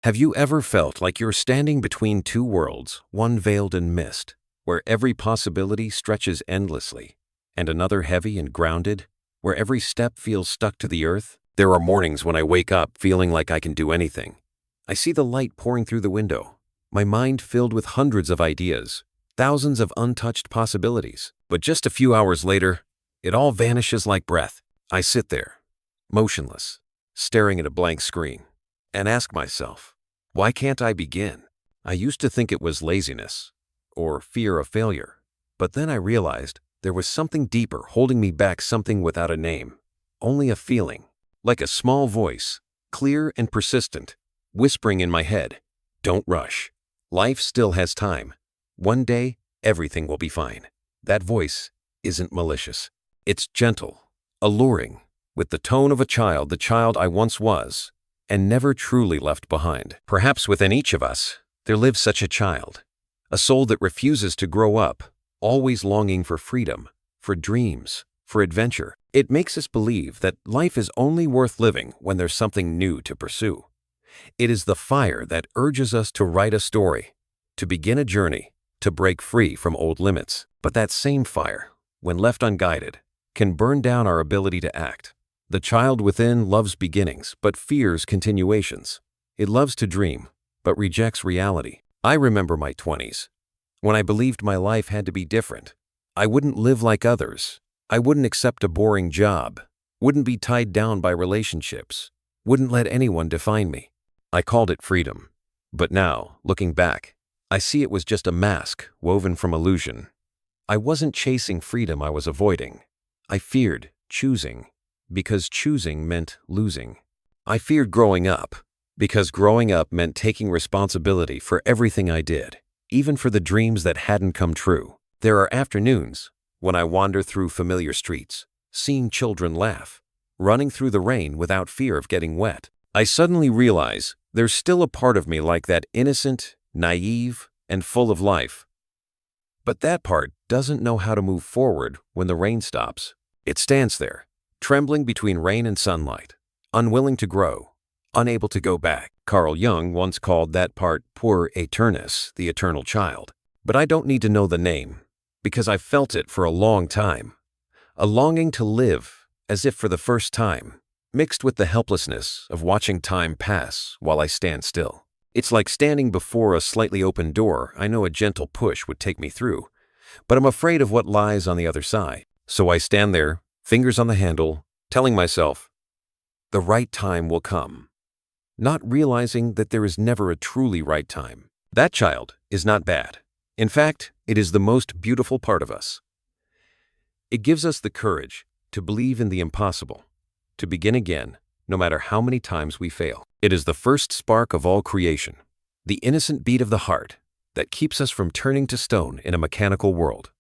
Have you ever felt like you're standing between two worlds, one veiled in mist, where every possibility stretches endlessly, and another heavy and grounded, where every step feels stuck to the earth? There are mornings when I wake up feeling like I can do anything. I see the light pouring through the window, my mind filled with hundreds of ideas, thousands of untouched possibilities. But just a few hours later, it all vanishes like breath. I sit there, motionless, staring at a blank screen, and ask myself, why can't I begin? I used to think it was laziness or fear of failure, but then I realized there was something deeper holding me back, something without a name, only a feeling, like a small voice, clear and persistent, whispering in my head, "Don't rush. Life still has time. One day, everything will be fine." That voice isn't malicious. It's gentle, alluring, with the tone of a child, the child I once was, and never truly left behind. Perhaps within each of us, there lives such a child, a soul that refuses to grow up, always longing for freedom, for dreams, for adventure. It makes us believe that life is only worth living when there's something new to pursue. It is the fire that urges us to write a story, to begin a journey, to break free from old limits. But that same fire, when left unguided, can burn down our ability to act. The child within loves beginnings, but fears continuations. It loves to dream, but rejects reality. I remember my 20s, when I believed my life had to be different. I wouldn't live like others. I wouldn't accept a boring job, wouldn't be tied down by relationships, wouldn't let anyone define me. I called it freedom. But now, looking back, I see it was just a mask woven from illusion. I wasn't chasing freedom, I was avoiding. I feared choosing, because choosing meant losing. I feared growing up, because growing up meant taking responsibility for everything I did, even for the dreams that hadn't come true. There are afternoons when I wander through familiar streets, seeing children laugh, running through the rain without fear of getting wet. I suddenly realize there's still a part of me like that, innocent, naive, and full of life. But that part doesn't know how to move forward when the rain stops. It stands there, trembling between rain and sunlight, unwilling to grow, unable to go back. Carl Jung once called that part Puer Aeternus, the eternal child. But I don't need to know the name, because I've felt it for a long time. A longing to live as if for the first time, mixed with the helplessness of watching time pass while I stand still. It's like standing before a slightly open door I know a gentle push would take me through, but I'm afraid of what lies on the other side. So I stand there, fingers on the handle, telling myself, the right time will come, not realizing that there is never a truly right time. That child is not bad. In fact, it is the most beautiful part of us. It gives us the courage to believe in the impossible, to begin again, no matter how many times we fail. It is the first spark of all creation, the innocent beat of the heart that keeps us from turning to stone in a mechanical world.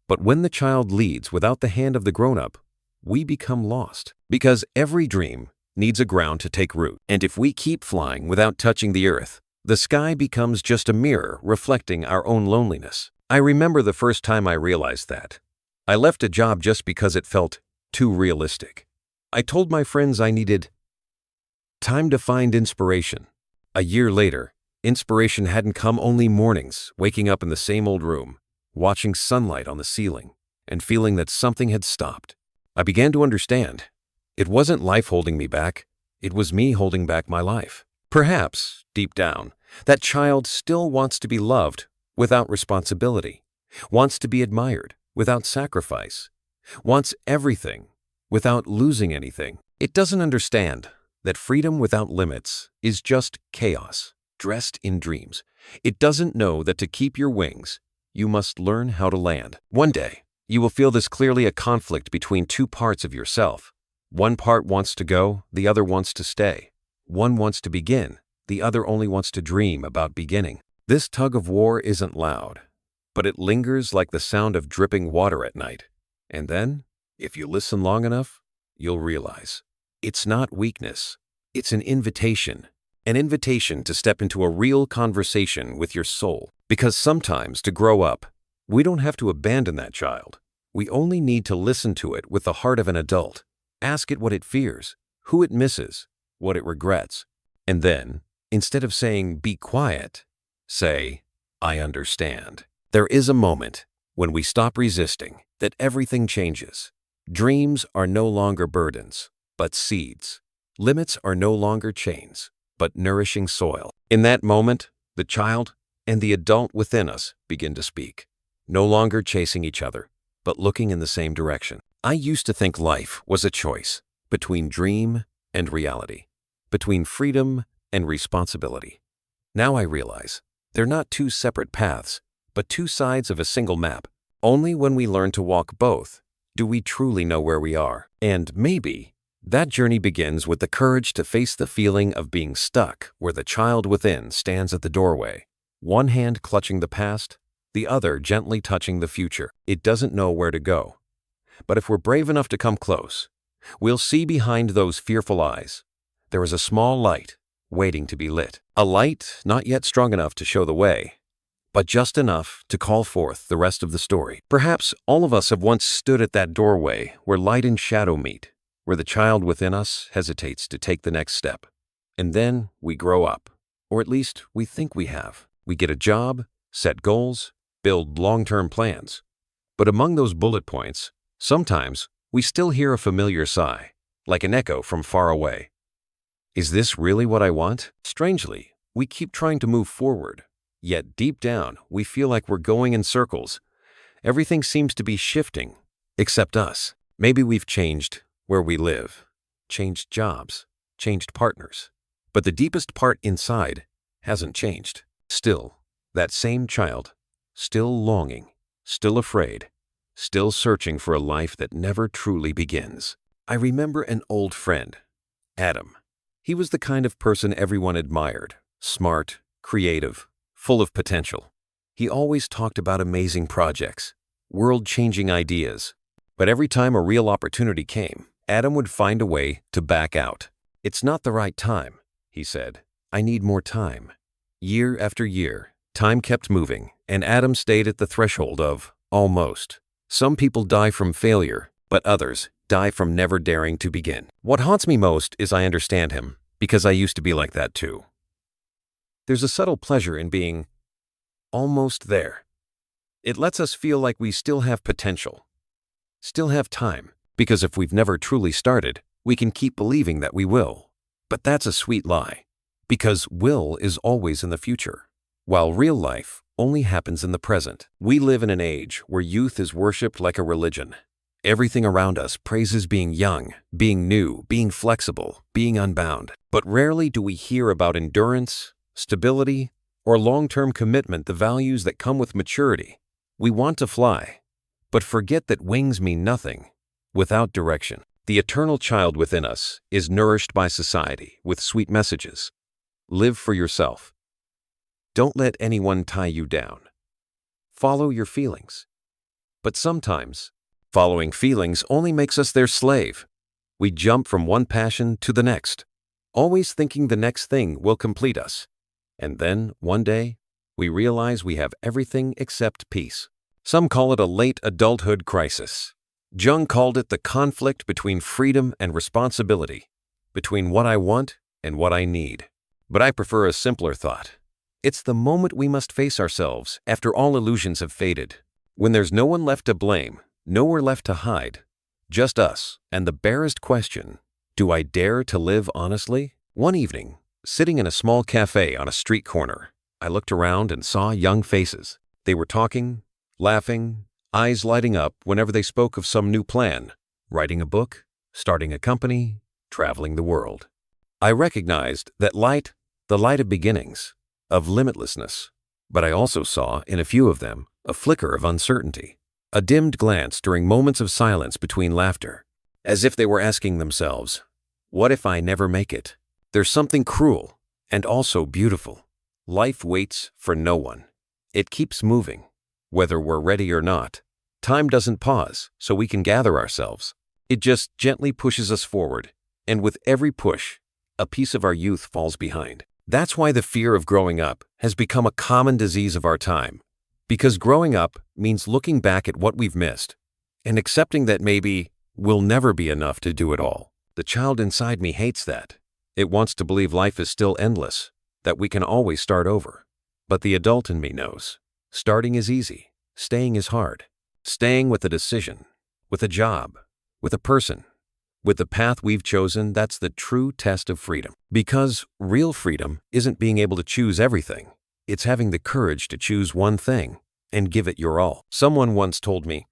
But when the child leads without the hand of the grown-up, we become lost, because every dream needs a ground to take root. And if we keep flying without touching the earth, the sky becomes just a mirror reflecting our own loneliness. I remember the first time I realized that. I left a job just because it felt too realistic. I told my friends I needed time to find inspiration. A year later, inspiration hadn't come, only mornings, waking up in the same old room, watching sunlight on the ceiling, and feeling that something had stopped. I began to understand. It wasn't life holding me back. It was me holding back my life. Perhaps, deep down, that child still wants to be loved without responsibility, wants to be admired without sacrifice, wants everything without losing anything. It doesn't understand that freedom without limits is just chaos, dressed in dreams. It doesn't know that to keep your wings, you must learn how to land. One day, you will feel this clearly: a conflict between two parts of yourself. One part wants to go, the other wants to stay. One wants to begin, the other only wants to dream about beginning. This tug of war isn't loud, but it lingers like the sound of dripping water at night. And then, if you listen long enough, you'll realize it's not weakness. It's an invitation to step into a real conversation with your soul. Because sometimes to grow up, we don't have to abandon that child. We only need to listen to it with the heart of an adult. Ask it what it fears, who it misses, what it regrets. And then, Instead of saying, "Be quiet," say, "I understand." There is a moment when we stop resisting, that everything changes. Dreams are no longer burdens, but seeds. Limits are no longer chains, but nourishing soil. In that moment, the child and the adult within us begin to speak, no longer chasing each other, but looking in the same direction. I used to think life was a choice between dream and reality, between freedom and responsibility. Now I realize they're not two separate paths, but two sides of a single map. Only when we learn to walk both do we truly know where we are. And maybe that journey begins with the courage to face the feeling of being stuck where the child within stands at the doorway, one hand clutching the past, the other gently touching the future. It doesn't know where to go. But if we're brave enough to come close, we'll see behind those fearful eyes there is a small light waiting to be lit. A light not yet strong enough to show the way, but just enough to call forth the rest of the story. Perhaps all of us have once stood at that doorway where light and shadow meet, where the child within us hesitates to take the next step. And then we grow up, or at least we think we have. We get a job, set goals, build long-term plans. But among those bullet points, sometimes we still hear a familiar sigh, like an echo from far away. Is this really what I want? Strangely, we keep trying to move forward, yet deep down we feel like we're going in circles. Everything seems to be shifting, except us. Maybe we've changed where we live, changed jobs, changed partners. But the deepest part inside hasn't changed. Still, that same child, still longing, still afraid, still searching for a life that never truly begins. I remember an old friend, Adam. He was the kind of person everyone admired, smart, creative, full of potential. He always talked about amazing projects, world-changing ideas. But every time a real opportunity came, Adam would find a way to back out. "It's not the right time," he said. "I need more time." Year after year, time kept moving, and Adam stayed at the threshold of almost. Some people die from failure, but others die from never daring to begin. What haunts me most is I understand him, because I used to be like that too. There's a subtle pleasure in being almost there. It lets us feel like we still have potential, still have time, because if we've never truly started, we can keep believing that we will. But that's a sweet lie, because will is always in the future, while real life only happens in the present. We live in an age where youth is worshipped like a religion. Everything around us praises being young, being new, being flexible, being unbound. But rarely do we hear about endurance, stability, or long-term commitment, the values that come with maturity. We want to fly, but forget that wings mean nothing without direction. The eternal child within us is nourished by society with sweet messages. Live for yourself. Don't let anyone tie you down. Follow your feelings. But sometimes, following feelings only makes us their slave. We jump from one passion to the next, always thinking the next thing will complete us. And then, one day, we realize we have everything except peace. Some call it a late adulthood crisis. Jung called it the conflict between freedom and responsibility, between what I want and what I need. But I prefer a simpler thought. It's the moment we must face ourselves after all illusions have faded, when there's no one left to blame, nowhere left to hide, just us and the barest question, do I dare to live honestly? One evening, sitting in a small cafe on a street corner, I looked around and saw young faces. They were talking, laughing, eyes lighting up whenever they spoke of some new plan, writing a book, starting a company, traveling the world. I recognized that light, the light of beginnings, of limitlessness, but I also saw in a few of them a flicker of uncertainty, a dimmed glance during moments of silence between laughter, as if they were asking themselves, what if I never make it? There's something cruel and also beautiful. Life waits for no one. It keeps moving, whether we're ready or not. Time doesn't pause so we can gather ourselves. It just gently pushes us forward, and with every push, a piece of our youth falls behind. That's why the fear of growing up has become a common disease of our time. Because growing up means looking back at what we've missed and accepting that maybe we'll never be enough to do it all. The child inside me hates that. It wants to believe life is still endless, that we can always start over. But the adult in me knows. Starting is easy. Staying is hard. Staying with a decision, with a job, with a person, with the path we've chosen, that's the true test of freedom. Because real freedom isn't being able to choose everything. It's having the courage to choose one thing and give it your all. Someone once told me,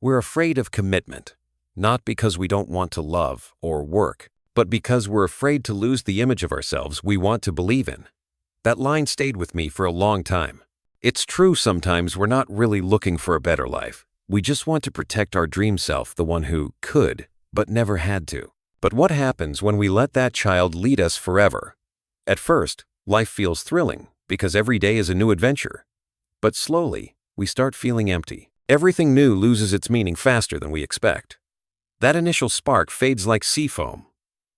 we're afraid of commitment, not because we don't want to love or work, but because we're afraid to lose the image of ourselves we want to believe in. That line stayed with me for a long time. It's true sometimes we're not really looking for a better life. We just want to protect our dream self, the one who could, but never had to. But what happens when we let that child lead us forever? At first, life feels thrilling because every day is a new adventure. But slowly, we start feeling empty. Everything new loses its meaning faster than we expect. That initial spark fades like sea foam,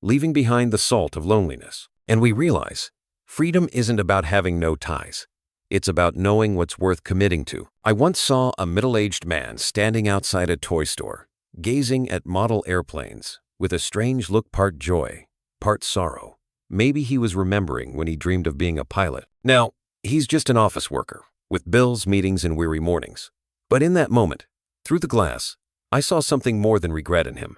leaving behind the salt of loneliness. And we realize, freedom isn't about having no ties. It's about knowing what's worth committing to. I once saw a middle-aged man standing outside a toy store, gazing at model airplanes, with a strange look, part joy, part sorrow. Maybe he was remembering when he dreamed of being a pilot. Now, he's just an office worker, with bills, meetings, and weary mornings. But in that moment, through the glass, I saw something more than regret in him.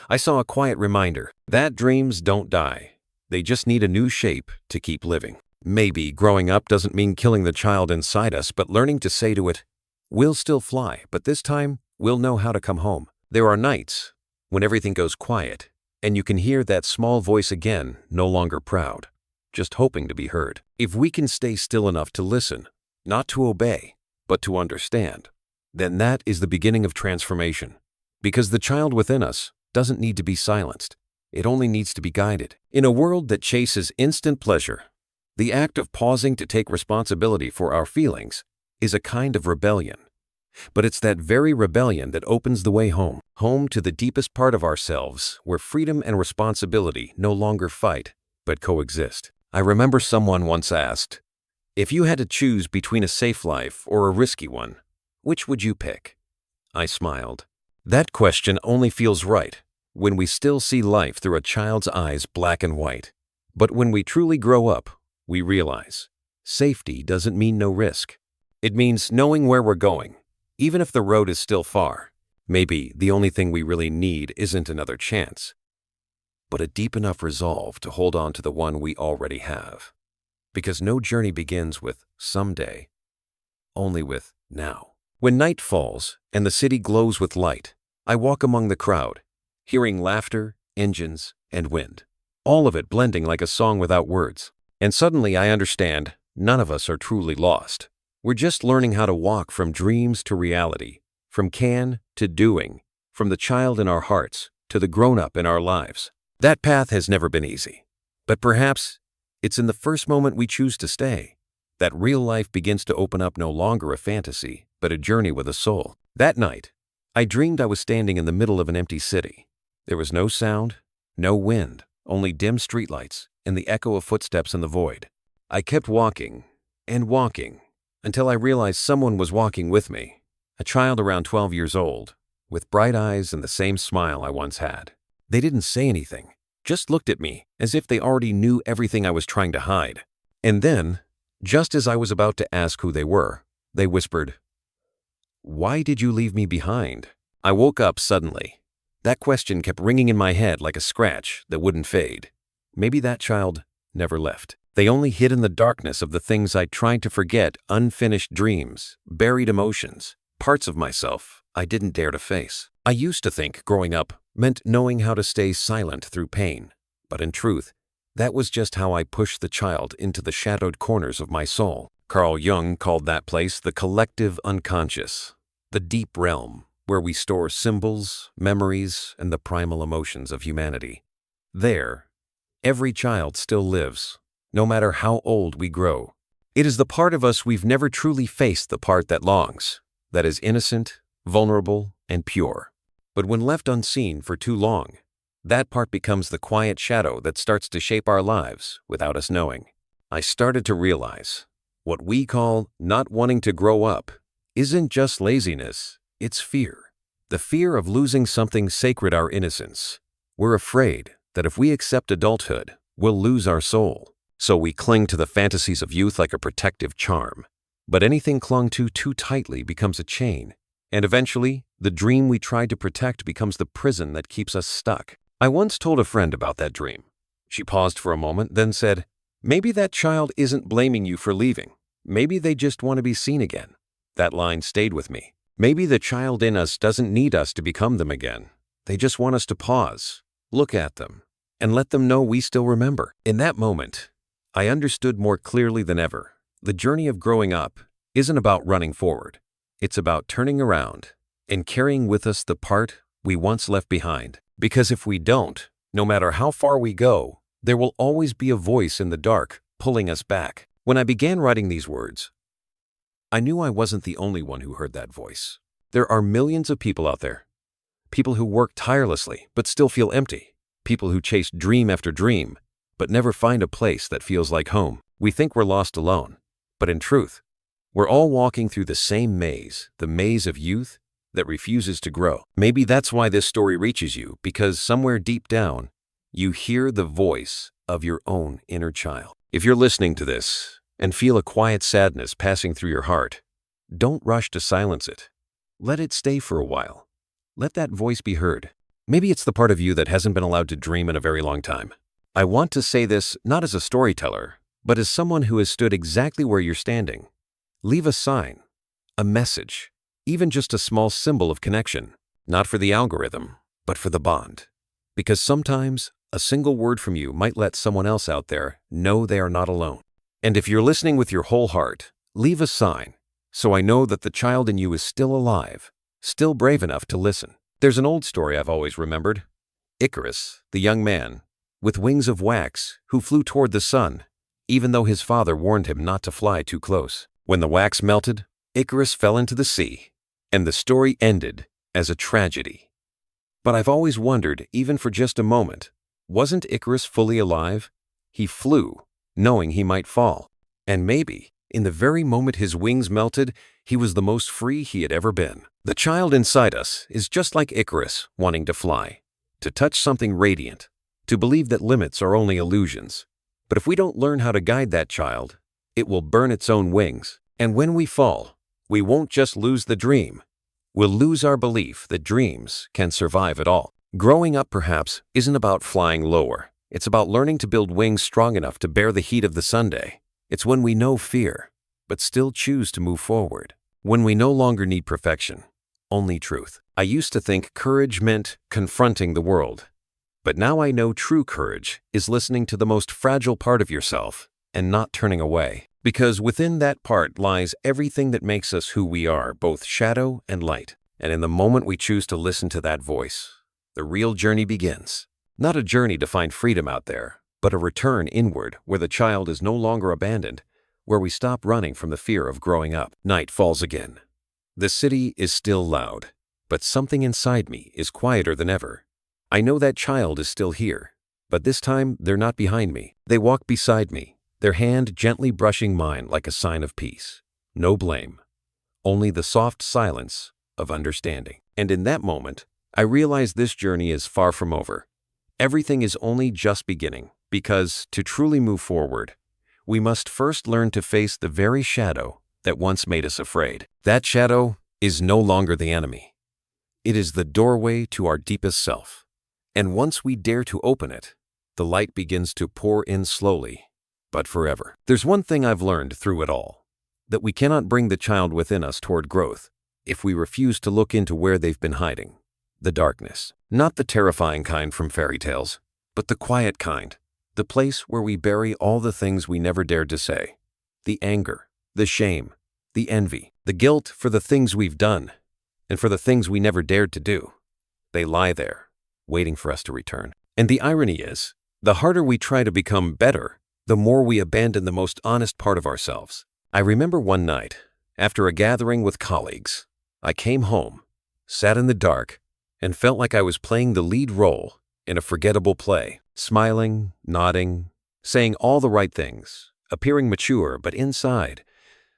I saw a quiet reminder that dreams don't die. They just need a new shape to keep living. Maybe growing up doesn't mean killing the child inside us, but learning to say to it, we'll still fly, but this time we'll know how to come home. There are nights when everything goes quiet, and you can hear that small voice again, no longer proud, just hoping to be heard. If we can stay still enough to listen, not to obey, but to understand, then that is the beginning of transformation. Because the child within us doesn't need to be silenced. It only needs to be guided. In a world that chases instant pleasure, the act of pausing to take responsibility for our feelings is a kind of rebellion. But it's that very rebellion that opens the way home. Home to the deepest part of ourselves, where freedom and responsibility no longer fight, but coexist. I remember someone once asked, if you had to choose between a safe life or a risky one, which would you pick? I smiled. That question only feels right when we still see life through a child's eyes, black and white. But when we truly grow up, we realize safety doesn't mean no risk. It means knowing where we're going, even if the road is still far. Maybe the only thing we really need isn't another chance, but a deep enough resolve to hold on to the one we already have. Because no journey begins with someday, only with now. When night falls and the city glows with light, I walk among the crowd, hearing laughter, engines, and wind, all of it blending like a song without words. And suddenly I understand none of us are truly lost. We're just learning how to walk from dreams to reality, from can to doing, from the child in our hearts to the grown-up in our lives. That path has never been easy, but perhaps it's in the first moment we choose to stay that real life begins to open up, no longer a fantasy, but a journey with a soul. That night, I dreamed I was standing in the middle of an empty city. There was no sound, no wind, only dim streetlights and the echo of footsteps in the void. I kept walking and walking until I realized someone was walking with me, a child around 12 years old, with bright eyes and the same smile I once had. They didn't say anything, just looked at me as if they already knew everything I was trying to hide. And then, just as I was about to ask who they were, they whispered, "Why did you leave me behind?" I woke up suddenly. That question kept ringing in my head like a scratch that wouldn't fade. Maybe that child never left. They only hid in the darkness of the things I tried to forget, unfinished dreams, buried emotions, parts of myself I didn't dare to face. I used to think growing up meant knowing how to stay silent through pain, but in truth, that was just how I pushed the child into the shadowed corners of my soul. Carl Jung called that place the collective unconscious, the deep realm where we store symbols, memories, and the primal emotions of humanity. There, every child still lives, no matter how old we grow. It is the part of us we've never truly faced, the part that longs, that is innocent, vulnerable, and pure. But when left unseen for too long, that part becomes the quiet shadow that starts to shape our lives without us knowing. I started to realize what we call not wanting to grow up isn't just laziness, it's fear. The fear of losing something sacred, our innocence. We're afraid that if we accept adulthood, we'll lose our soul. So we cling to the fantasies of youth like a protective charm. But anything clung to too tightly becomes a chain. And eventually, the dream we tried to protect becomes the prison that keeps us stuck. I once told a friend about that dream. She paused for a moment, then said, "Maybe that child isn't blaming you for leaving. Maybe they just want to be seen again." That line stayed with me. Maybe the child in us doesn't need us to become them again. They just want us to pause, look at them, and let them know we still remember. In that moment, I understood more clearly than ever. The journey of growing up isn't about running forward. It's about turning around and carrying with us the part we once left behind. Because if we don't, no matter how far we go, there will always be a voice in the dark pulling us back. When I began writing these words, I knew I wasn't the only one who heard that voice. There are millions of people out there. People who work tirelessly but still feel empty. People who chase dream after dream but never find a place that feels like home. We think we're lost alone, but in truth, we're all walking through the same maze, the maze of youth that refuses to grow. Maybe that's why this story reaches you, because somewhere deep down, you hear the voice of your own inner child. If you're listening to this and feel a quiet sadness passing through your heart, don't rush to silence it. Let it stay for a while. Let that voice be heard. Maybe it's the part of you that hasn't been allowed to dream in a very long time. I want to say this not as a storyteller, but as someone who has stood exactly where you're standing. Leave a sign, a message, even just a small symbol of connection, not for the algorithm, but for the bond. Because sometimes a single word from you might let someone else out there know they are not alone. And if you're listening with your whole heart, leave a sign, so I know that the child in you is still alive, still brave enough to listen. There's an old story I've always remembered. Icarus, the young man, with wings of wax, who flew toward the sun, even though his father warned him not to fly too close. When the wax melted, Icarus fell into the sea, and the story ended as a tragedy. But I've always wondered, even for just a moment, wasn't Icarus fully alive? He flew, knowing he might fall. And maybe, in the very moment his wings melted, he was the most free he had ever been. The child inside us is just like Icarus, wanting to fly, to touch something radiant, to believe that limits are only illusions. But if we don't learn how to guide that child, it will burn its own wings. And when we fall, we won't just lose the dream. We'll lose our belief that dreams can survive at all. Growing up, perhaps, isn't about flying lower. It's about learning to build wings strong enough to bear the heat of the Sunday. It's when we know fear, but still choose to move forward. When we no longer need perfection, only truth. I used to think courage meant confronting the world. But now I know true courage is listening to the most fragile part of yourself and not turning away. Because within that part lies everything that makes us who we are, both shadow and light. And in the moment we choose to listen to that voice, the real journey begins. Not a journey to find freedom out there, but a return inward where the child is no longer abandoned, where we stop running from the fear of growing up. Night falls again. The city is still loud, but something inside me is quieter than ever. I know that child is still here, but this time they're not behind me. They walk beside me, their hand gently brushing mine like a sign of peace. No blame, only the soft silence of understanding. And in that moment, I realize this journey is far from over. Everything is only just beginning, because to truly move forward, we must first learn to face the very shadow that once made us afraid. That shadow is no longer the enemy. It is the doorway to our deepest self. And once we dare to open it, the light begins to pour in slowly, but forever. There's one thing I've learned through it all, that we cannot bring the child within us toward growth if we refuse to look into where they've been hiding. The darkness. Not the terrifying kind from fairy tales, but the quiet kind. The place where we bury all the things we never dared to say. The anger, the shame, the envy, the guilt for the things we've done, and for the things we never dared to do. They lie there, waiting for us to return. And the irony is, the harder we try to become better, the more we abandon the most honest part of ourselves. I remember one night, after a gathering with colleagues, I came home, sat in the dark, and felt like I was playing the lead role in a forgettable play, smiling, nodding, saying all the right things, appearing mature, but inside,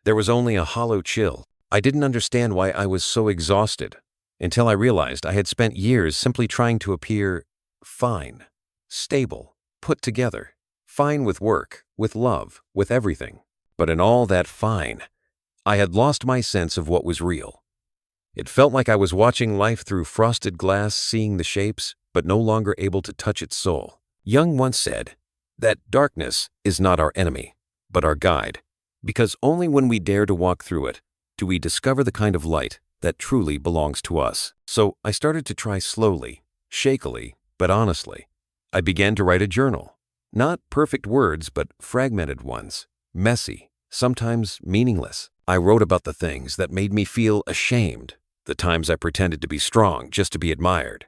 there was only a hollow chill. I didn't understand why I was so exhausted, until I realized I had spent years simply trying to appear fine, stable, put together, fine with work, with love, with everything. But in all that fine, I had lost my sense of what was real. It felt like I was watching life through frosted glass, seeing the shapes, but no longer able to touch its soul. Jung once said that darkness is not our enemy, but our guide, because only when we dare to walk through it do we discover the kind of light that truly belongs to us. So I started to try slowly, shakily, but honestly. I began to write a journal. Not perfect words, but fragmented ones, messy, sometimes meaningless. I wrote about the things that made me feel ashamed, the times I pretended to be strong just to be admired,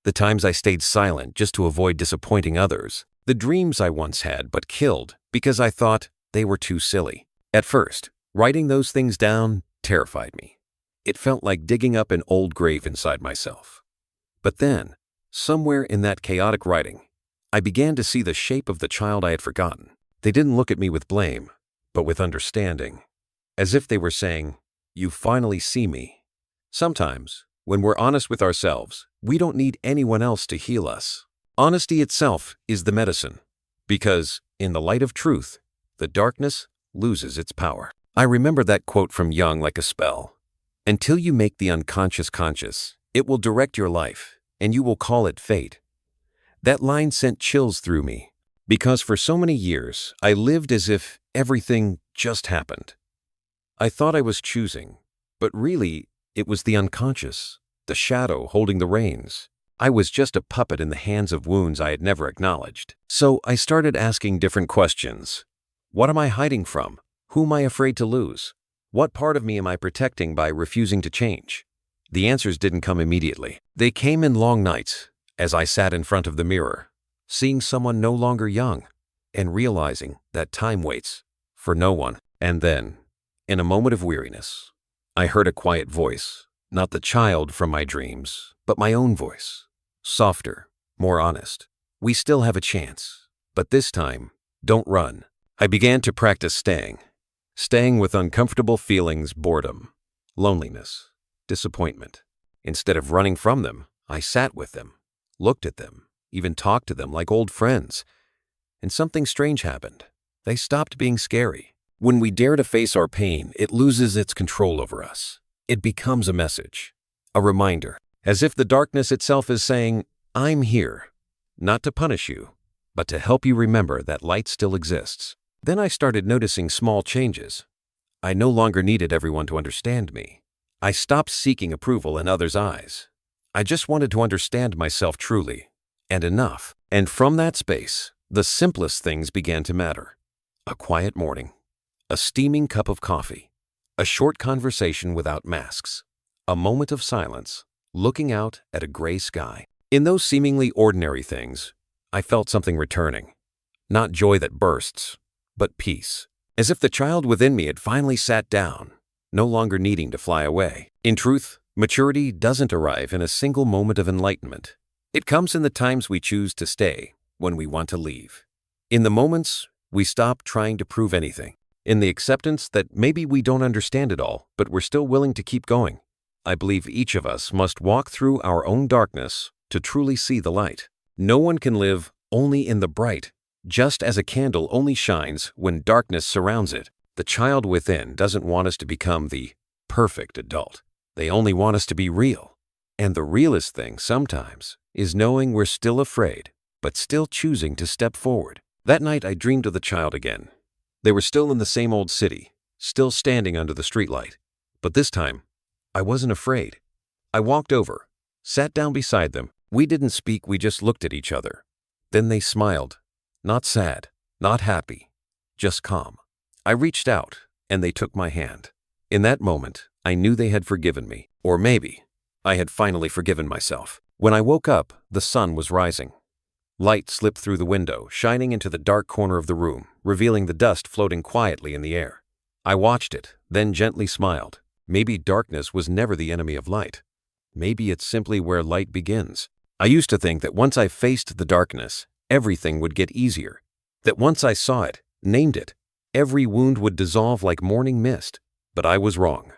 the times I stayed silent just to avoid disappointing others, the dreams I once had but killed because I thought they were too silly. At first, writing those things down terrified me. It felt like digging up an old grave inside myself. But then, somewhere in that chaotic writing, I began to see the shape of the child I had forgotten. They didn't look at me with blame, but with understanding, as if they were saying, "You finally see me." Sometimes, when we're honest with ourselves, we don't need anyone else to heal us. Honesty itself is the medicine, because in the light of truth, the darkness loses its power. I remember that quote from Jung like a spell. Until you make the unconscious conscious, it will direct your life, and you will call it fate. That line sent chills through me, because for so many years, I lived as if everything just happened. I thought I was choosing, but really, it was the unconscious, the shadow holding the reins. I was just a puppet in the hands of wounds I had never acknowledged. So I started asking different questions. What am I hiding from? Who am I afraid to lose? What part of me am I protecting by refusing to change? The answers didn't come immediately. They came in long nights, as I sat in front of the mirror, seeing someone no longer young, and realizing that time waits for no one. And then, in a moment of weariness, I heard a quiet voice, not the child from my dreams, but my own voice, softer, more honest. We still have a chance, but this time, don't run. I began to practice staying with uncomfortable feelings, boredom, loneliness, disappointment. Instead of running from them, I sat with them, looked at them, even talked to them like old friends. And something strange happened. They stopped being scary. When we dare to face our pain, it loses its control over us. It becomes a message, a reminder, as if the darkness itself is saying, "I'm here, not to punish you, but to help you remember that light still exists." Then I started noticing small changes. I no longer needed everyone to understand me. I stopped seeking approval in others' eyes. I just wanted to understand myself truly, and enough. And from that space, the simplest things began to matter. A quiet morning, a steaming cup of coffee, a short conversation without masks, a moment of silence, looking out at a gray sky. In those seemingly ordinary things, I felt something returning. Not joy that bursts, but peace. As if the child within me had finally sat down, no longer needing to fly away. In truth, maturity doesn't arrive in a single moment of enlightenment. It comes in the times we choose to stay when we want to leave. In the moments we stop trying to prove anything. In the acceptance that maybe we don't understand it all, but we're still willing to keep going. I believe each of us must walk through our own darkness to truly see the light. No one can live only in the bright, just as a candle only shines when darkness surrounds it. The child within doesn't want us to become the perfect adult. They only want us to be real. And the realest thing sometimes is knowing we're still afraid, but still choosing to step forward. That night I dreamed of the child again. They were still in the same old city, still standing under the streetlight. But this time, I wasn't afraid. I walked over, sat down beside them. We didn't speak, we just looked at each other. Then they smiled. Not sad, not happy, just calm. I reached out, and they took my hand. In that moment, I knew they had forgiven me. Or maybe, I had finally forgiven myself. When I woke up, the sun was rising. Light slipped through the window, shining into the dark corner of the room, revealing the dust floating quietly in the air. I watched it, then gently smiled. Maybe darkness was never the enemy of light. Maybe it's simply where light begins. I used to think that once I faced the darkness, everything would get easier. That once I saw it, named it, every wound would dissolve like morning mist. But I was wrong.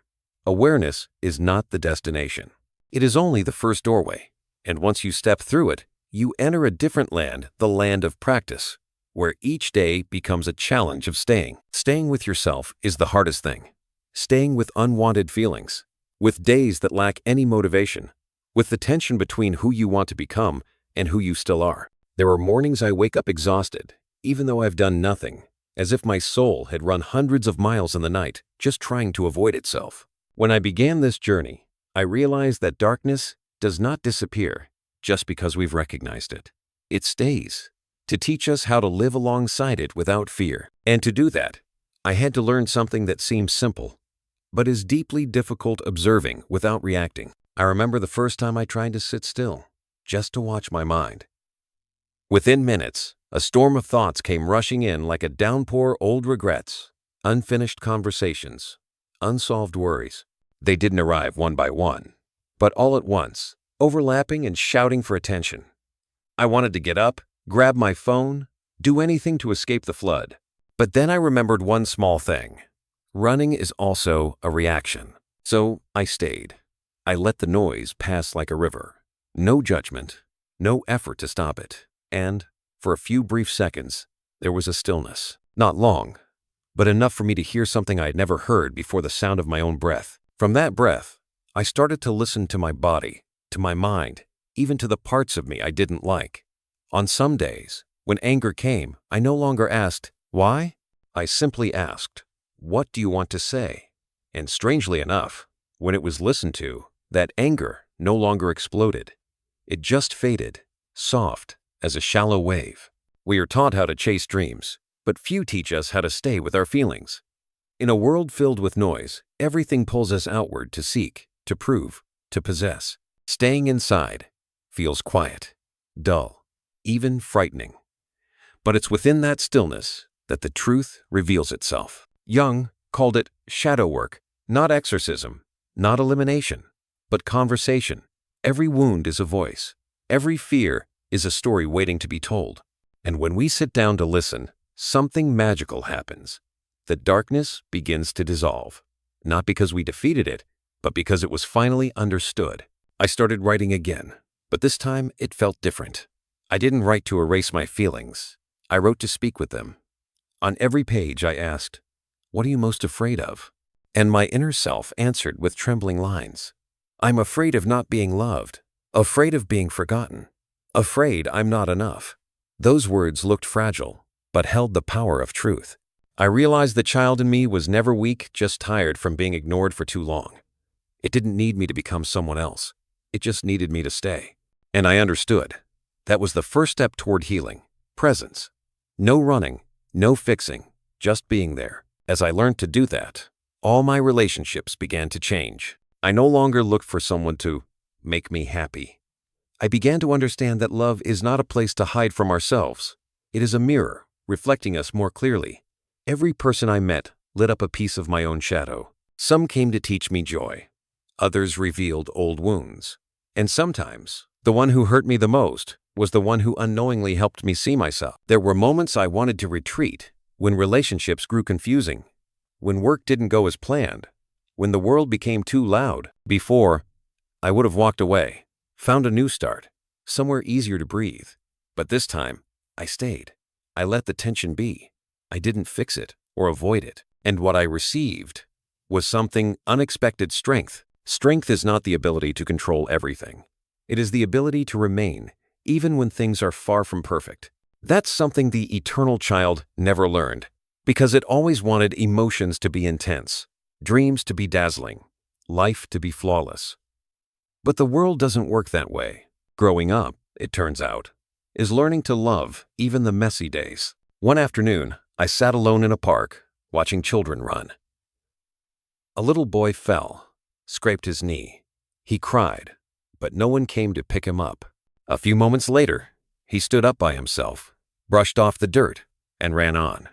Awareness is not the destination. It is only the first doorway. And once you step through it, you enter a different land, the land of practice, where each day becomes a challenge of staying. Staying with yourself is the hardest thing. Staying with unwanted feelings, with days that lack any motivation, with the tension between who you want to become and who you still are. There are mornings I wake up exhausted, even though I've done nothing, as if my soul had run hundreds of miles in the night, just trying to avoid itself. When I began this journey, I realized that darkness does not disappear just because we've recognized it. It stays, to teach us how to live alongside it without fear. And to do that, I had to learn something that seems simple, but is deeply difficult: observing without reacting. I remember the first time I tried to sit still, just to watch my mind. Within minutes, a storm of thoughts came rushing in like a downpour: old regrets, unfinished conversations, unsolved worries. They didn't arrive one by one, but all at once, overlapping and shouting for attention. I wanted to get up, grab my phone, do anything to escape the flood. But then I remembered one small thing. Running is also a reaction. So I stayed. I let the noise pass like a river. No judgment, no effort to stop it. And, for a few brief seconds, there was a stillness. Not long, but enough for me to hear something I had never heard before: the sound of my own breath. From that breath, I started to listen to my body, to my mind, even to the parts of me I didn't like. On some days, when anger came, I no longer asked, "Why?" I simply asked, "What do you want to say?" And strangely enough, when it was listened to, that anger no longer exploded. It just faded, soft as a shallow wave. We are taught how to chase dreams, but few teach us how to stay with our feelings. In a world filled with noise, everything pulls us outward to seek, to prove, to possess. Staying inside feels quiet, dull, even frightening. But it's within that stillness that the truth reveals itself. Jung called it shadow work, not exorcism, not elimination, but conversation. Every wound is a voice. Every fear is a story waiting to be told. And when we sit down to listen, something magical happens. The darkness begins to dissolve, not because we defeated it, but because it was finally understood. I started writing again, but this time it felt different. I didn't write to erase my feelings. I wrote to speak with them. On every page I asked, "What are you most afraid of?" And my inner self answered with trembling lines, "I'm afraid of not being loved, afraid of being forgotten, afraid I'm not enough." Those words looked fragile, but held the power of truth. I realized the child in me was never weak, just tired from being ignored for too long. It didn't need me to become someone else. It just needed me to stay. And I understood. That was the first step toward healing. Presence. No running, no fixing, just being there. As I learned to do that, all my relationships began to change. I no longer looked for someone to make me happy. I began to understand that love is not a place to hide from ourselves. It is a mirror, reflecting us more clearly. Every person I met lit up a piece of my own shadow. Some came to teach me joy. Others revealed old wounds. And sometimes, the one who hurt me the most was the one who unknowingly helped me see myself. There were moments I wanted to retreat, when relationships grew confusing, when work didn't go as planned, when the world became too loud. Before, I would have walked away, found a new start, somewhere easier to breathe. But this time, I stayed. I let the tension be. I didn't fix it or avoid it. And what I received was something unexpected: strength. Strength is not the ability to control everything. It is the ability to remain, even when things are far from perfect. That's something the eternal child never learned, because it always wanted emotions to be intense, dreams to be dazzling, life to be flawless. But the world doesn't work that way. Growing up, it turns out, is learning to love even the messy days. One afternoon, I sat alone in a park, watching children run. A little boy fell, scraped his knee. He cried, but no one came to pick him up. A few moments later, he stood up by himself, brushed off the dirt, and ran on.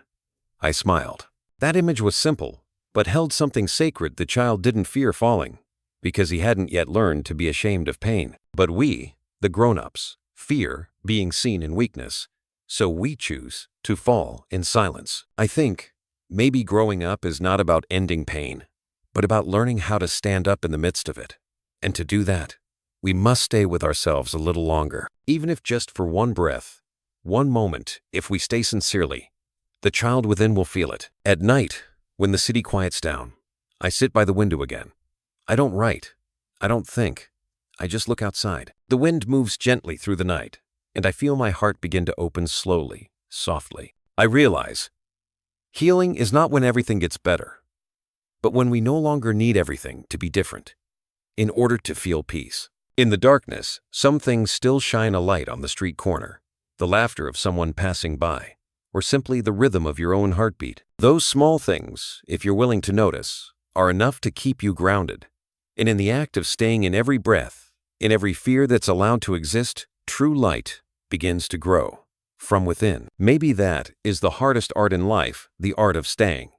I smiled. That image was simple, but held something sacred. The child didn't fear falling, because he hadn't yet learned to be ashamed of pain. But we, the grown-ups, fear being seen in weakness, so we choose to fall in silence. I think maybe growing up is not about ending pain, but about learning how to stand up in the midst of it. And to do that, we must stay with ourselves a little longer, even if just for one breath, one moment, if we stay sincerely, the child within will feel it. At night, when the city quiets down, I sit by the window again. I don't write. I don't think. I just look outside. The wind moves gently through the night, and I feel my heart begin to open slowly, softly. I realize healing is not when everything gets better, but when we no longer need everything to be different in order to feel peace. In the darkness, some things still shine a light on the street corner, the laughter of someone passing by, or simply the rhythm of your own heartbeat. Those small things, if you're willing to notice, are enough to keep you grounded. And in the act of staying in every breath, in every fear that's allowed to exist, true light begins to grow from within. Maybe that is the hardest art in life, the art of staying.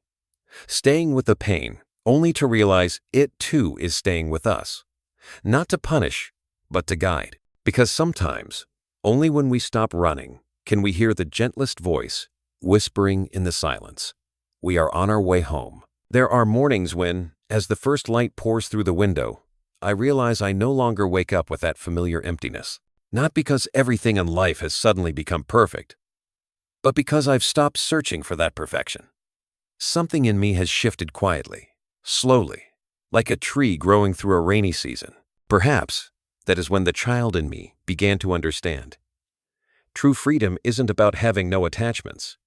Staying with the pain, only to realize it too is staying with us. Not to punish, but to guide. Because sometimes, only when we stop running can we hear the gentlest voice whispering in the silence. We are on our way home. There are mornings when, as the first light pours through the window, I realize I no longer wake up with that familiar emptiness. Not because everything in life has suddenly become perfect, but because I've stopped searching for that perfection. Something in me has shifted quietly, slowly, like a tree growing through a rainy season. Perhaps that is when the child in me began to understand. True freedom isn't about having no attachments.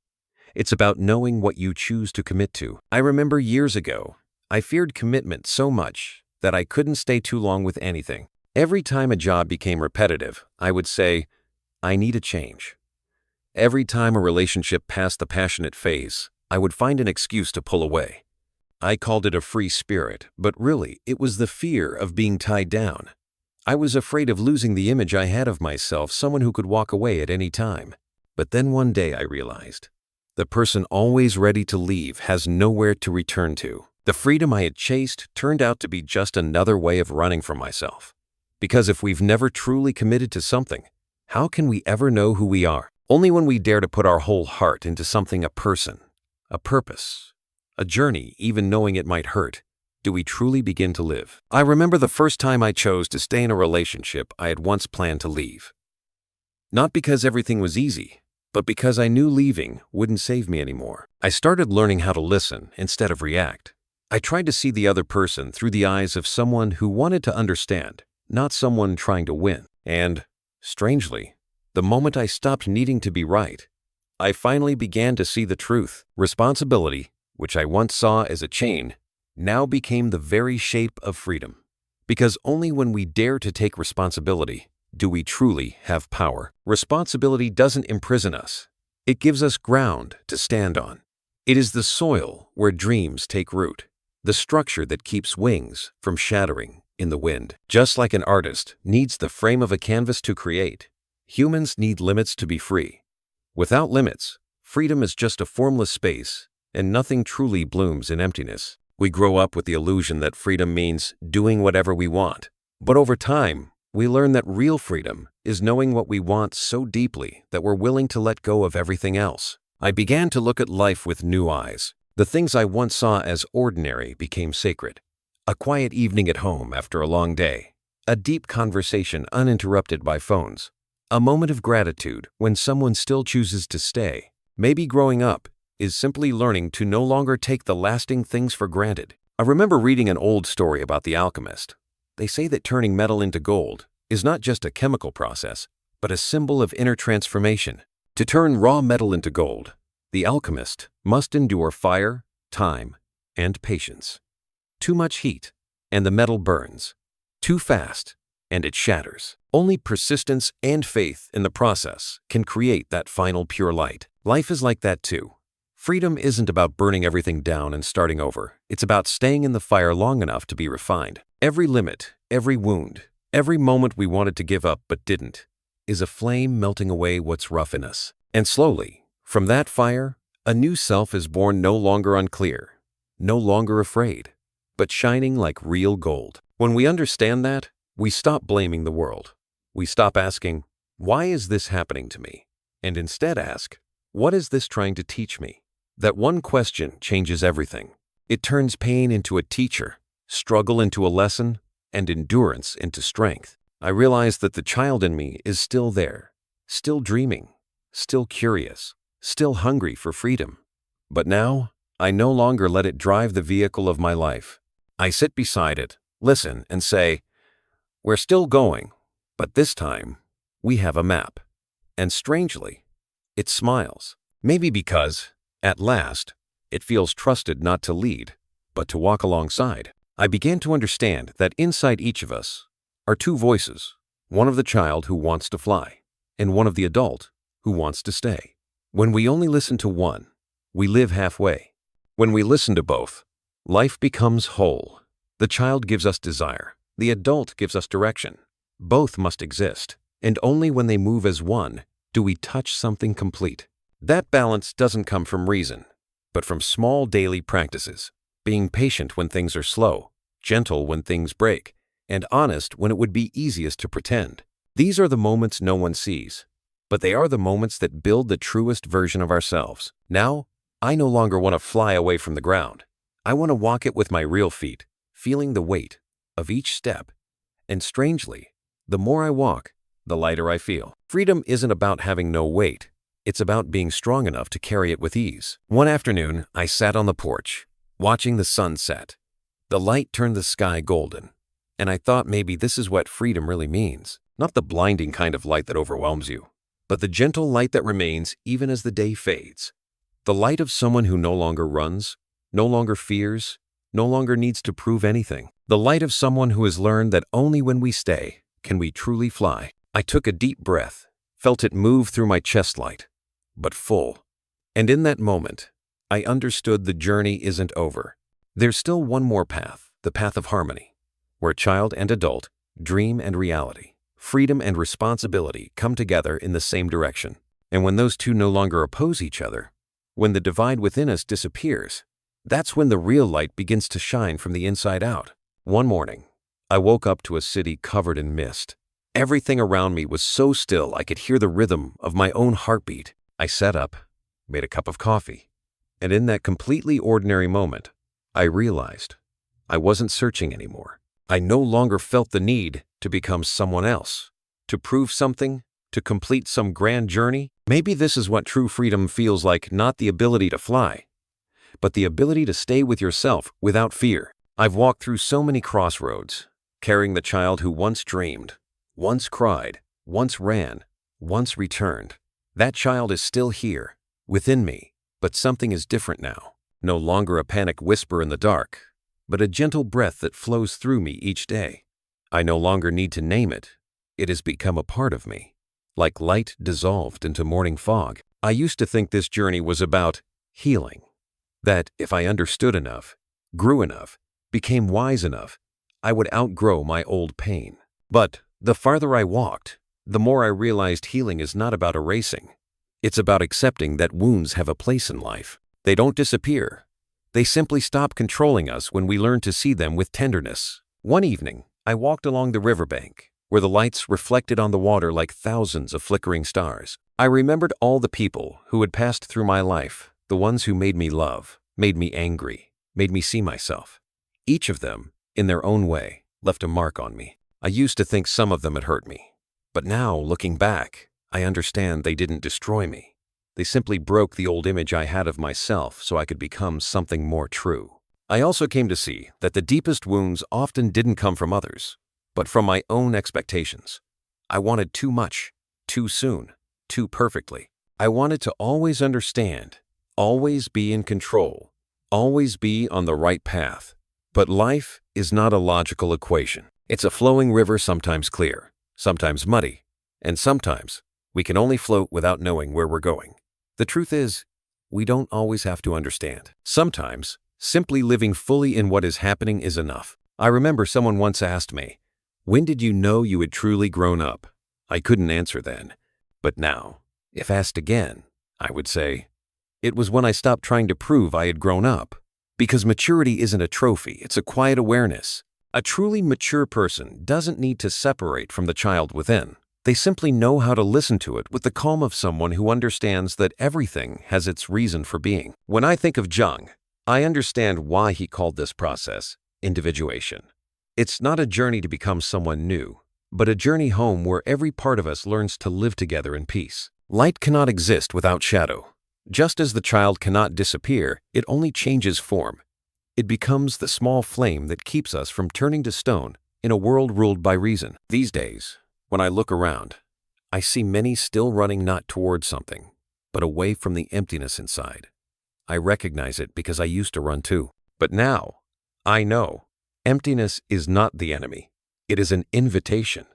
It's about knowing what you choose to commit to. I remember years ago, I feared commitment so much that I couldn't stay too long with anything. Every time a job became repetitive, I would say, I need a change. Every time a relationship passed the passionate phase, I would find an excuse to pull away. I called it a free spirit, but really, it was the fear of being tied down. I was afraid of losing the image I had of myself, someone who could walk away at any time. But then one day I realized, the person always ready to leave has nowhere to return to. The freedom I had chased turned out to be just another way of running from myself. Because if we've never truly committed to something, how can we ever know who we are? Only when we dare to put our whole heart into something, a person, a purpose, a journey, even knowing it might hurt, do we truly begin to live. I remember the first time I chose to stay in a relationship I had once planned to leave. Not because everything was easy, but because I knew leaving wouldn't save me anymore. I started learning how to listen instead of react. I tried to see the other person through the eyes of someone who wanted to understand, not someone trying to win. And, strangely, the moment I stopped needing to be right, I finally began to see the truth. Responsibility, which I once saw as a chain, now became the very shape of freedom. Because only when we dare to take responsibility do we truly have power. Responsibility doesn't imprison us. It gives us ground to stand on. It is the soil where dreams take root, the structure that keeps wings from shattering in the wind. Just like an artist needs the frame of a canvas to create, humans need limits to be free. Without limits, freedom is just a formless space, and nothing truly blooms in emptiness. We grow up with the illusion that freedom means doing whatever we want. But over time, we learn that real freedom is knowing what we want so deeply that we're willing to let go of everything else. I began to look at life with new eyes. The things I once saw as ordinary became sacred. A quiet evening at home after a long day. A deep conversation uninterrupted by phones. A moment of gratitude when someone still chooses to stay. Maybe growing up is simply learning to no longer take the lasting things for granted. I remember reading an old story about the alchemist. They say that turning metal into gold is not just a chemical process, but a symbol of inner transformation. To turn raw metal into gold, the alchemist must endure fire, time, and patience. Too much heat, and the metal burns. Too fast, and it shatters. Only persistence and faith in the process can create that final pure light. Life is like that too. Freedom isn't about burning everything down and starting over. It's about staying in the fire long enough to be refined. Every limit, every wound, every moment we wanted to give up but didn't, is a flame melting away what's rough in us. And slowly, from that fire, a new self is born, no longer unclear, no longer afraid, but shining like real gold. When we understand that, we stop blaming the world. We stop asking, why is this happening to me? And instead ask, what is this trying to teach me? That one question changes everything. It turns pain into a teacher, struggle into a lesson, and endurance into strength. I realize that the child in me is still there, still dreaming, still curious, still hungry for freedom. But now, I no longer let it drive the vehicle of my life. I sit beside it, listen, and say, "We're still going, but this time, we have a map." And strangely, it smiles. Maybe because, at last, it feels trusted not to lead, but to walk alongside. I began to understand that inside each of us are two voices, one of the child who wants to fly, and one of the adult who wants to stay. When we only listen to one, we live halfway. When we listen to both, life becomes whole. The child gives us desire. The adult gives us direction. Both must exist, and only when they move as one do we touch something complete. That balance doesn't come from reason, but from small daily practices, being patient when things are slow, gentle when things break, and honest when it would be easiest to pretend. These are the moments no one sees, but they are the moments that build the truest version of ourselves. Now, I no longer want to fly away from the ground. I want to walk it with my real feet, feeling the weight of each step. And strangely, the more I walk, the lighter I feel. Freedom isn't about having no weight. It's about being strong enough to carry it with ease. One afternoon, I sat on the porch, watching the sun set. The light turned the sky golden, and I thought maybe this is what freedom really means. Not the blinding kind of light that overwhelms you, but the gentle light that remains even as the day fades. The light of someone who no longer runs, no longer fears, no longer needs to prove anything. The light of someone who has learned that only when we stay can we truly fly. I took a deep breath, felt it move through my chest light, but full. And in that moment, I understood the journey isn't over. There's still one more path, the path of harmony, where child and adult, dream and reality, freedom and responsibility come together in the same direction. And when those two no longer oppose each other, when the divide within us disappears, that's when the real light begins to shine from the inside out. One morning, I woke up to a city covered in mist. Everything around me was so still I could hear the rhythm of my own heartbeat. I sat up, made a cup of coffee, and in that completely ordinary moment, I realized I wasn't searching anymore. I no longer felt the need to become someone else, to prove something, to complete some grand journey. Maybe this is what true freedom feels like, not the ability to fly, but the ability to stay with yourself without fear. I've walked through so many crossroads, carrying the child who once dreamed, once cried, once ran, once returned. That child is still here, within me, but something is different now. No longer a panic whisper in the dark, but a gentle breath that flows through me each day. I no longer need to name it. It has become a part of me, like light dissolved into morning fog. I used to think this journey was about healing, that if I understood enough, grew enough, became wise enough, I would outgrow my old pain. But the farther I walked, the more I realized healing is not about erasing. It's about accepting that wounds have a place in life. They don't disappear. They simply stop controlling us when we learn to see them with tenderness. One evening, I walked along the riverbank, where the lights reflected on the water like thousands of flickering stars. I remembered all the people who had passed through my life, the ones who made me love, made me angry, made me see myself. Each of them, in their own way, left a mark on me. I used to think some of them had hurt me. But now, looking back, I understand they didn't destroy me. They simply broke the old image I had of myself so I could become something more true. I also came to see that the deepest wounds often didn't come from others, but from my own expectations. I wanted too much, too soon, too perfectly. I wanted to always understand, always be in control, always be on the right path. But life is not a logical equation. It's a flowing river, sometimes clear, sometimes muddy, and sometimes we can only float without knowing where we're going. The truth is, we don't always have to understand. Sometimes, simply living fully in what is happening is enough. I remember someone once asked me, "When did you know you had truly grown up?" I couldn't answer then. But now, if asked again, I would say, it was when I stopped trying to prove I had grown up. Because maturity isn't a trophy, it's a quiet awareness. A truly mature person doesn't need to separate from the child within. They simply know how to listen to it with the calm of someone who understands that everything has its reason for being. When I think of Jung, I understand why he called this process individuation. It's not a journey to become someone new, but a journey home where every part of us learns to live together in peace. Light cannot exist without shadow. Just as the child cannot disappear, it only changes form. It becomes the small flame that keeps us from turning to stone in a world ruled by reason. These days, when I look around, I see many still running not towards something, but away from the emptiness inside. I recognize it because I used to run too. But now, I know, emptiness is not the enemy. It is an invitation.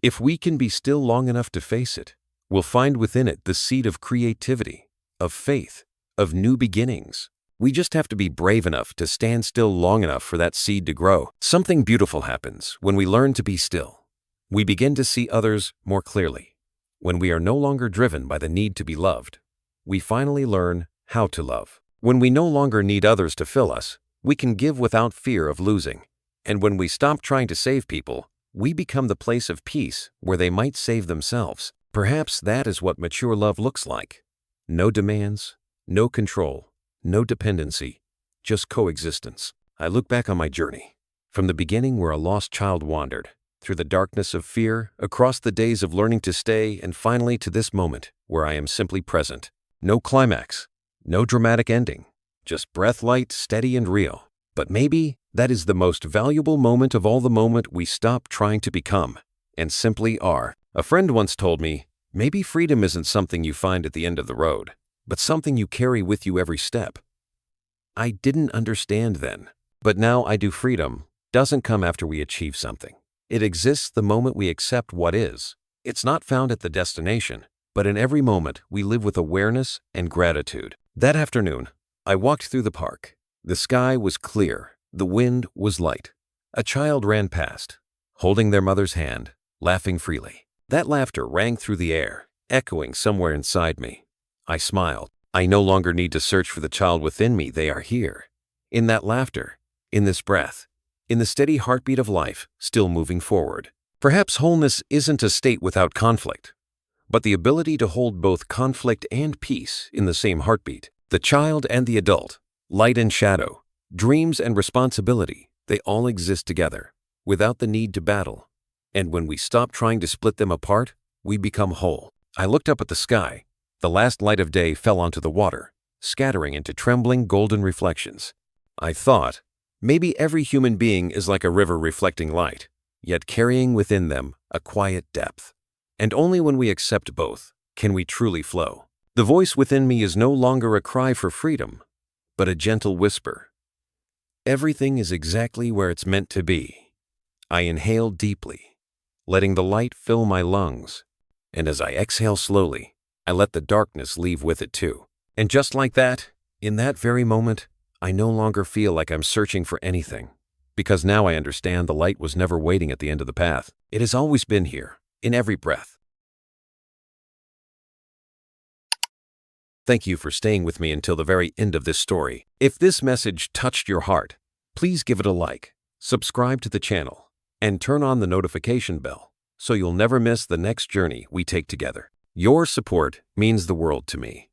If we can be still long enough to face it, we'll find within it the seed of creativity, of faith, of new beginnings. We just have to be brave enough to stand still long enough for that seed to grow. Something beautiful happens when we learn to be still. We begin to see others more clearly. When we are no longer driven by the need to be loved, we finally learn how to love. When we no longer need others to fill us, we can give without fear of losing. And when we stop trying to save people, we become the place of peace where they might save themselves. Perhaps that is what mature love looks like. No demands, no control, no dependency, just coexistence. I look back on my journey, from the beginning where a lost child wandered, through the darkness of fear, across the days of learning to stay, and finally to this moment where I am simply present. No climax, no dramatic ending, just breath light, steady and real. But maybe that is the most valuable moment of all, the moment we stop trying to become and simply are. A friend once told me, maybe freedom isn't something you find at the end of the road, but something you carry with you every step. I didn't understand then, but now I do. Freedom doesn't come after we achieve something. It exists the moment we accept what is. It's not found at the destination, but in every moment we live with awareness and gratitude. That afternoon, I walked through the park. The sky was clear. The wind was light. A child ran past, holding their mother's hand, laughing freely. That laughter rang through the air, echoing somewhere inside me. I smiled. I no longer need to search for the child within me. They are here. In that laughter, in this breath, in the steady heartbeat of life, still moving forward. Perhaps wholeness isn't a state without conflict, but the ability to hold both conflict and peace in the same heartbeat. The child and the adult, light and shadow, dreams and responsibility, they all exist together, without the need to battle. And when we stop trying to split them apart, we become whole. I looked up at the sky. The last light of day fell onto the water, scattering into trembling golden reflections. I thought, maybe every human being is like a river reflecting light, yet carrying within them a quiet depth. And only when we accept both can we truly flow. The voice within me is no longer a cry for freedom, but a gentle whisper. Everything is exactly where it's meant to be. I inhale deeply, letting the light fill my lungs, and as I exhale slowly, I let the darkness leave with it too. And just like that, in that very moment, I no longer feel like I'm searching for anything, because now I understand the light was never waiting at the end of the path. It has always been here, in every breath. Thank you for staying with me until the very end of this story. If this message touched your heart, please give it a like, subscribe to the channel, and turn on the notification bell so you'll never miss the next journey we take together. Your support means the world to me.